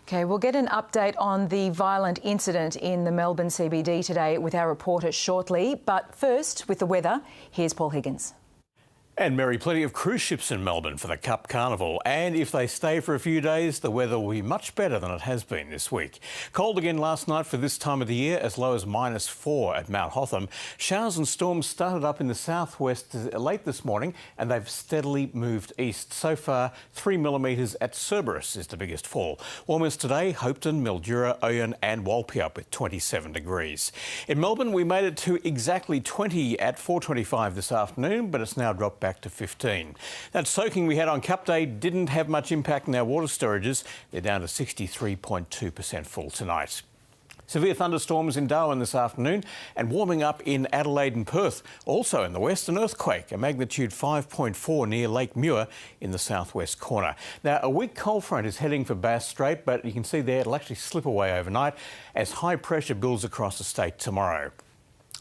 OK, we'll get an update on the violent incident in the Melbourne CBD today with our reporter shortly. But first, with the weather, here's Paul Higgins. And Mary, plenty of cruise ships in Melbourne for the Cup Carnival. And if they stay for a few days, the weather will be much better than it has been this week. Cold again last night for this time of the year, as low as -4 at Mount Hotham. Showers and storms started up in the southwest late this morning, and they've steadily moved east. So far, 3 millimetres at Cerberus is the biggest fall. Warmest today, Hopetoun, Mildura, Oyen and Walpea with 27 degrees. In Melbourne, we made it to exactly 20 at 4:25 this afternoon, but it's now dropped back to 15. That soaking we had on Cup Day didn't have much impact on our water storages. They're down to 63.2% full tonight. Severe thunderstorms in Darwin this afternoon and warming up in Adelaide and Perth. Also in the west, an earthquake, a magnitude 5.4 near Lake Muir in the southwest corner. Now, a weak cold front is heading for Bass Strait, but you can see there it'll actually slip away overnight as high pressure builds across the state tomorrow.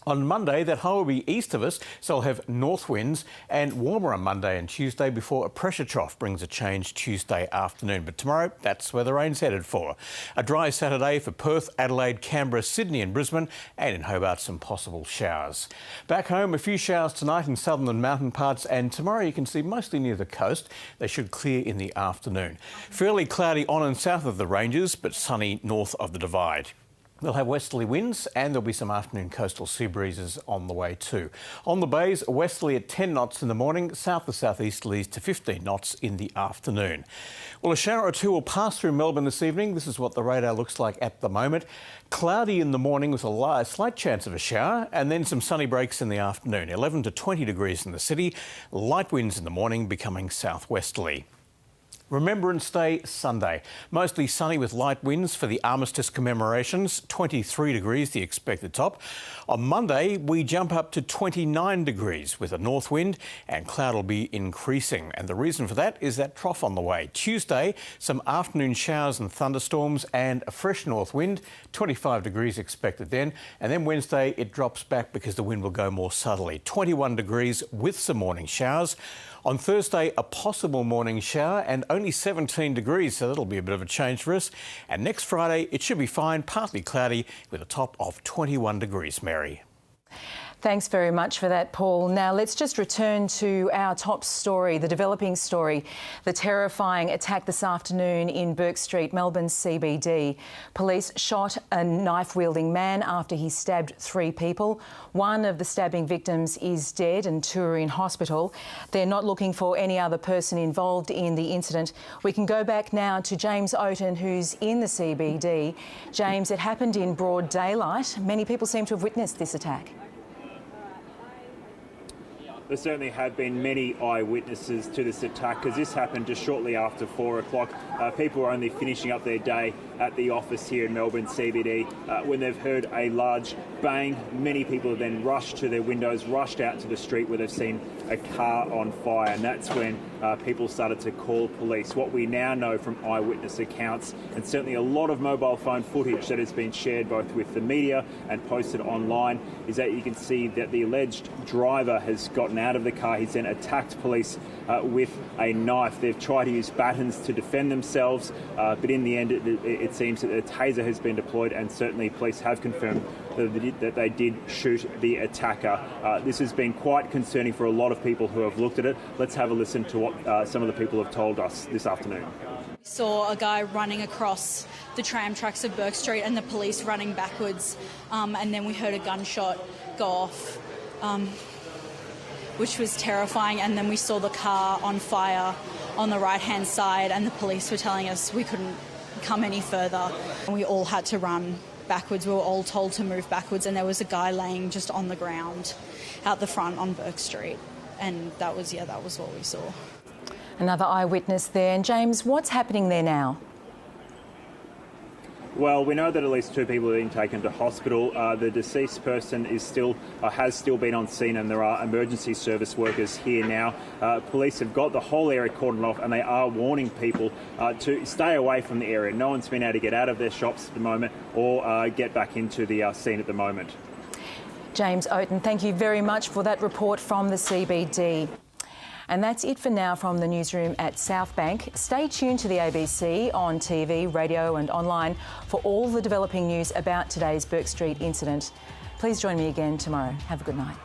On Monday, that high will be east of us, so we'll have north winds and warmer on Monday and Tuesday before a pressure trough brings a change Tuesday afternoon. But tomorrow, that's where the rain's headed for. A dry Saturday for Perth, Adelaide, Canberra, Sydney and Brisbane, and in Hobart some possible showers. Back home, a few showers tonight in southern and mountain parts, and tomorrow you can see mostly near the coast. They should clear in the afternoon. Fairly cloudy on and south of the ranges, but sunny north of the Divide. We'll have westerly winds and there'll be some afternoon coastal sea breezes on the way too. On the bays, a westerly at 10 knots in the morning, south to southeasterlies to 15 knots in the afternoon. Well, a shower or two will pass through Melbourne this evening. This is what the radar looks like at the moment. Cloudy in the morning with a slight chance of a shower and then some sunny breaks in the afternoon. 11 to 20 degrees in the city. Light winds in the morning becoming southwesterly. Remembrance Day Sunday. Mostly sunny with light winds for the armistice commemorations. 23 degrees the expected top. On Monday, we jump up to 29 degrees with a north wind and cloud will be increasing. And the reason for that is that trough on the way. Tuesday, some afternoon showers and thunderstorms and a fresh north wind. 25 degrees expected then. And then Wednesday, it drops back because the wind will go more southerly. 21 degrees with some morning showers. On Thursday, a possible morning shower and only 17 degrees, so that'll be a bit of a change for us. And next Friday, it should be fine, partly cloudy with a top of 21 degrees, Mary. Thanks very much for that, Paul. Now, let's just return to our top story, the developing story, the terrifying attack this afternoon in Bourke Street, Melbourne CBD. Police shot a knife-wielding man after he stabbed 3 people. One of the stabbing victims is dead and 2 are in hospital. They're not looking for any other person involved in the incident. We can go back now to James Oaten, who's in the CBD. James, it happened in broad daylight. Many people seem to have witnessed this attack. There certainly have been many eyewitnesses to this attack because this happened just shortly after 4 o'clock. People were only finishing up their day at the office here in Melbourne CBD when they've heard a large bang. Many people have then rushed to their windows, rushed out to the street where they've seen a car on fire, and that's when people started to call police. What we now know from eyewitness accounts, and certainly a lot of mobile phone footage that has been shared both with the media and posted online, is that you can see that the alleged driver has gotten out of the car. He's then attacked police with a knife. They've tried to use batons to defend themselves, but in the end it seems that a taser has been deployed, and certainly police have confirmed that they did shoot the attacker. This has been quite concerning for a lot of people who have looked at it. Let's have a listen to what some of the people have told us this afternoon. We saw a guy running across the tram tracks of Bourke Street and the police running backwards, and then we heard a gunshot go off, which was terrifying, and then we saw the car on fire on the right-hand side, and the police were telling us we couldn't come any further. And we all had to run backwards. We were all told to move backwards, and there was a guy laying just on the ground out the front on Bourke Street, and that was what we saw. Another eyewitness there. And James, what's happening there now? Well, we know that at least 2 people have been taken to hospital. The deceased person is has still been on scene, and there are emergency service workers here now. Police have got the whole area cordoned off, and they are warning people to stay away from the area. No one's been able to get out of their shops at the moment or get back into the scene at the moment. James Oaten, thank you very much for that report from the CBD. And that's it for now from the newsroom at South Bank. Stay tuned to the ABC on TV, radio and online for all the developing news about today's Bourke Street incident. Please join me again tomorrow. Have a good night.